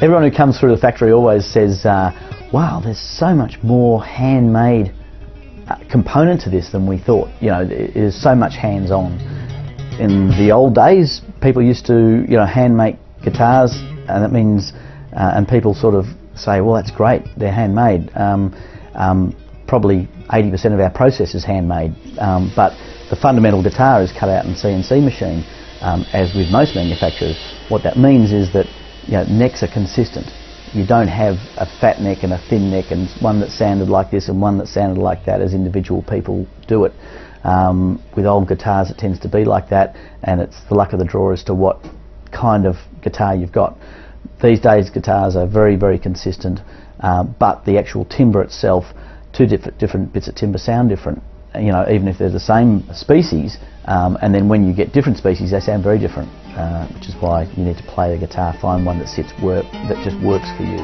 Everyone who comes through the factory always says, wow, there's so much more handmade component to this than we thought. You know, it is so much hands-on. In the old days, people used to, you know, hand make guitars, and that means, and people sort of say, well, that's great, they're handmade. Probably 80% of our process is handmade, but the fundamental guitar is cut out in CNC machine, as with most manufacturers. What that means is that, you know, necks are consistent. You don't have a fat neck and a thin neck and one that sounded like this and one that sounded like that as individual people do it. With old guitars it tends to be like that, and it's the luck of the draw as to what kind of guitar you've got. These days guitars are very, very consistent, but the actual timbre itself, two different bits of timber sound different, you know, even if they're the same species, and then when you get different species they sound very different, which is why you need to play the guitar, find one that that just works for you.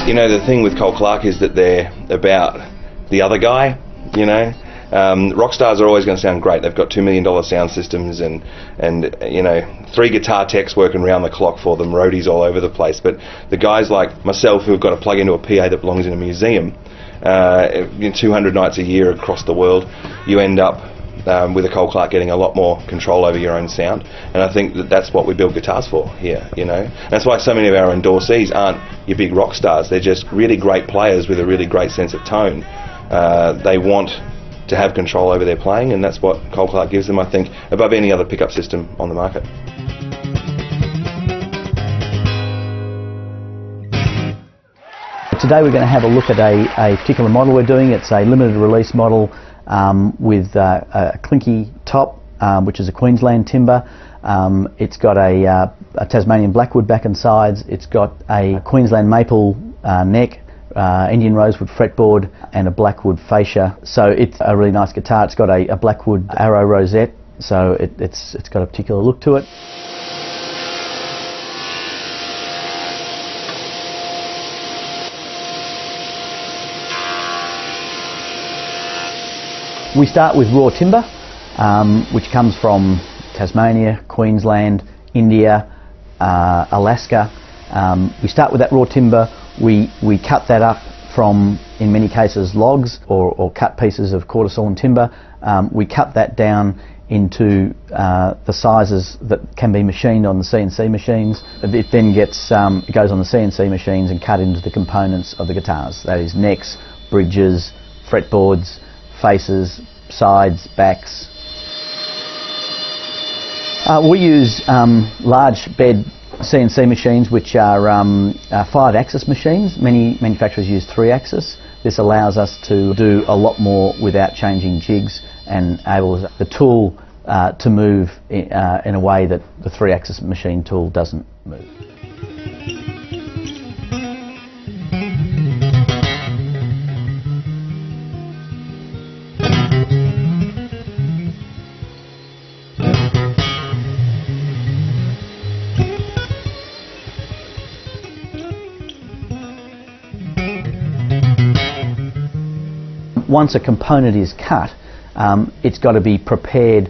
You know, the thing with Cole Clark is that they're about the other guy, you know. Rock stars are always going to sound great. They've got $2 million sound systems and you know, 3 guitar techs working around the clock for them, roadies all over the place. But the guys like myself who've got to plug into a PA that belongs in a museum, 200 nights a year across the world, you end up with a Cole Clark getting a lot more control over your own sound. And I think that that's what we build guitars for here, you know. And that's why so many of our endorsees aren't your big rock stars. They're just really great players with a really great sense of tone. They want to have control over their playing, and that's what Cole Clark gives them, I think, above any other pickup system on the market. Today we're going to have a look at a particular model we're doing. It's a limited release model with a clinky top, which is a Queensland timber. It's got a Tasmanian blackwood back and sides. It's got a Queensland maple neck, Indian rosewood fretboard and a blackwood fascia. So it's a really nice guitar. It's got a blackwood arrow rosette, so it's got a particular look to it. We start with raw timber, which comes from Tasmania, Queensland, India, Alaska. We start with that raw timber. We cut that up from, in many cases, logs or cut pieces of quarter sawn timber. We cut that down into the sizes that can be machined on the CNC machines. It then gets it goes on the CNC machines and cut into the components of the guitars. That is necks, bridges, fretboards, faces, sides, backs. We use large bed CNC machines, which are 5-axis machines. Many manufacturers use 3-axis. This allows us to do a lot more without changing jigs and enables the tool to move in a way that the 3-axis machine tool doesn't move. Once a component is cut, it's got to be prepared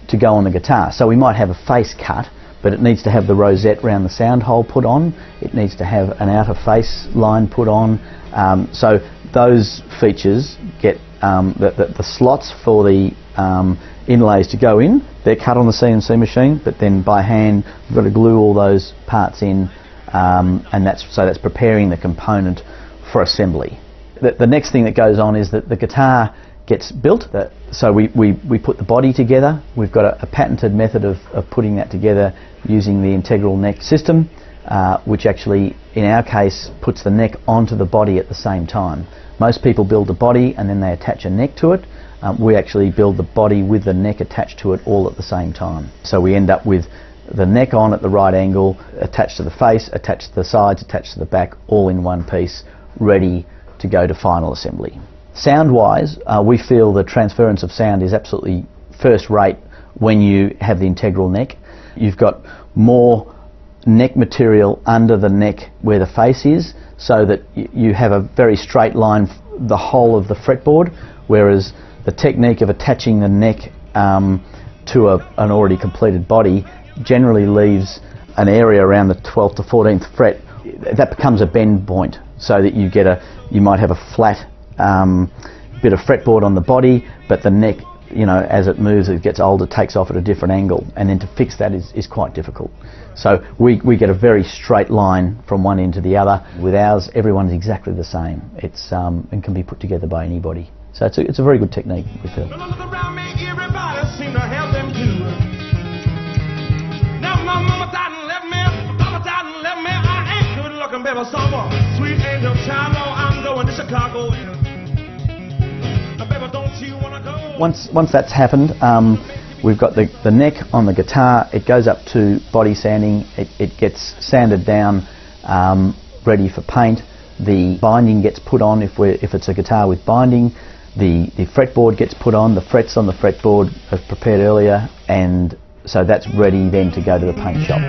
to go on the guitar. So we might have a face cut, but it needs to have the rosette round the sound hole put on. It needs to have an outer face line put on. So those features get the slots for the inlays to go in. They're cut on the CNC machine, but then by hand we've got to glue all those parts in, and that's preparing the component for assembly. The next thing that goes on is that the guitar gets built. So we put the body together. We've got a patented method of putting that together using the integral neck system, which actually, in our case, puts the neck onto the body at the same time. Most people build the body and then they attach a neck to it. We actually build the body with the neck attached to it all at the same time. So we end up with the neck on at the right angle, attached to the face, attached to the sides, attached to the back, all in one piece, ready to go to final assembly. Sound-wise, we feel the transference of sound is absolutely first-rate when you have the integral neck. You've got more neck material under the neck where the face is, so that you have a very straight line the whole of the fretboard, whereas the technique of attaching the neck to an already completed body generally leaves an area around the 12th to 14th fret. That becomes a bend point, so that you might have a flat bit of fretboard on the body, but the neck, you know, as it moves, it gets older, takes off at a different angle, and then to fix that is quite difficult. So we get a very straight line from one end to the other. With ours, everyone's exactly the same. It's and can be put together by anybody. So it's a very good technique, we feel. Once that's happened, we've got the neck on the guitar. It goes up to body sanding. It gets sanded down, ready for paint. The binding gets put on if it's a guitar with binding. The fretboard gets put on. The frets on the fretboard are prepared earlier, and so that's ready then to go to the paint shop.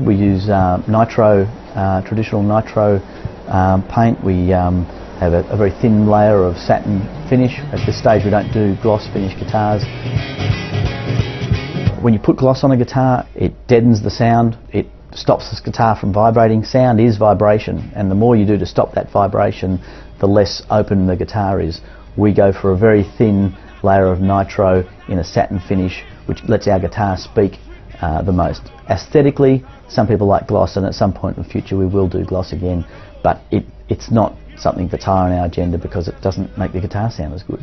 We use nitro, traditional nitro paint. We have a very thin layer of satin finish. At this stage we don't do gloss finish guitars. When you put gloss on a guitar, it deadens the sound. It stops this guitar from vibrating. Sound is vibration, and the more you do to stop that vibration, the less open the guitar is. We go for a very thin layer of nitro in a satin finish, which lets our guitar speak the most. Aesthetically, some people like gloss, and at some point in the future we will do gloss again, but it's not something that's high on our agenda because it doesn't make the guitar sound as good.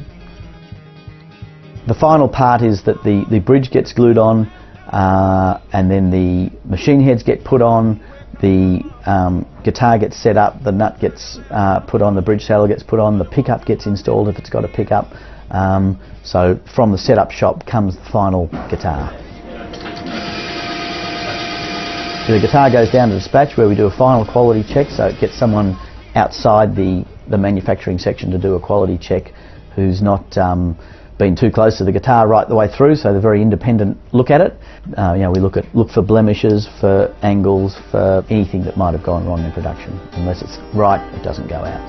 The final part is that the bridge gets glued on, and then the machine heads get put on, the guitar gets set up, the nut gets put on, the bridge saddle gets put on, the pickup gets installed if it's got a pickup. So from the setup shop comes the final guitar. So the guitar goes down to dispatch, where we do a final quality check, so it gets someone outside the manufacturing section to do a quality check who's not been too close to the guitar right the way through, so they're very independent look at it. You know, we look for blemishes, for angles, for anything that might have gone wrong in production. Unless it's right, it doesn't go out.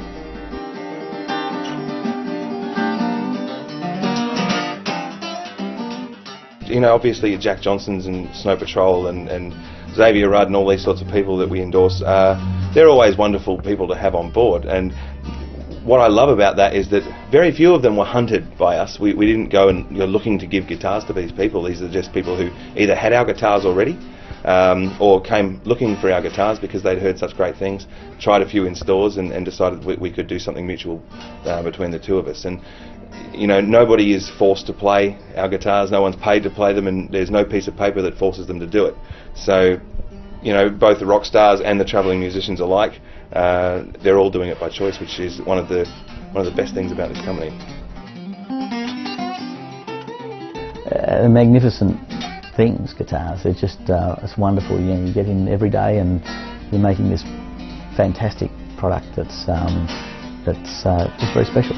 You know, obviously Jack Johnson's and Snow Patrol and Xavier Rudd and all these sorts of people that we endorse, they're always wonderful people to have on board. And what I love about that is that very few of them were hunted by us. We didn't go and looking to give guitars to these people. These are just people who either had our guitars already or came looking for our guitars because they'd heard such great things, tried a few in stores and decided we could do something mutual between the two of us. And you know, nobody is forced to play our guitars, no one's paid to play them, and there's no piece of paper that forces them to do it. So, you know, both the rock stars and the travelling musicians alike, they're all doing it by choice, which is one of the best things about this company. Magnificent things, guitars. They're just it's wonderful. You know, you get in every day and you're making this fantastic product that's just very special.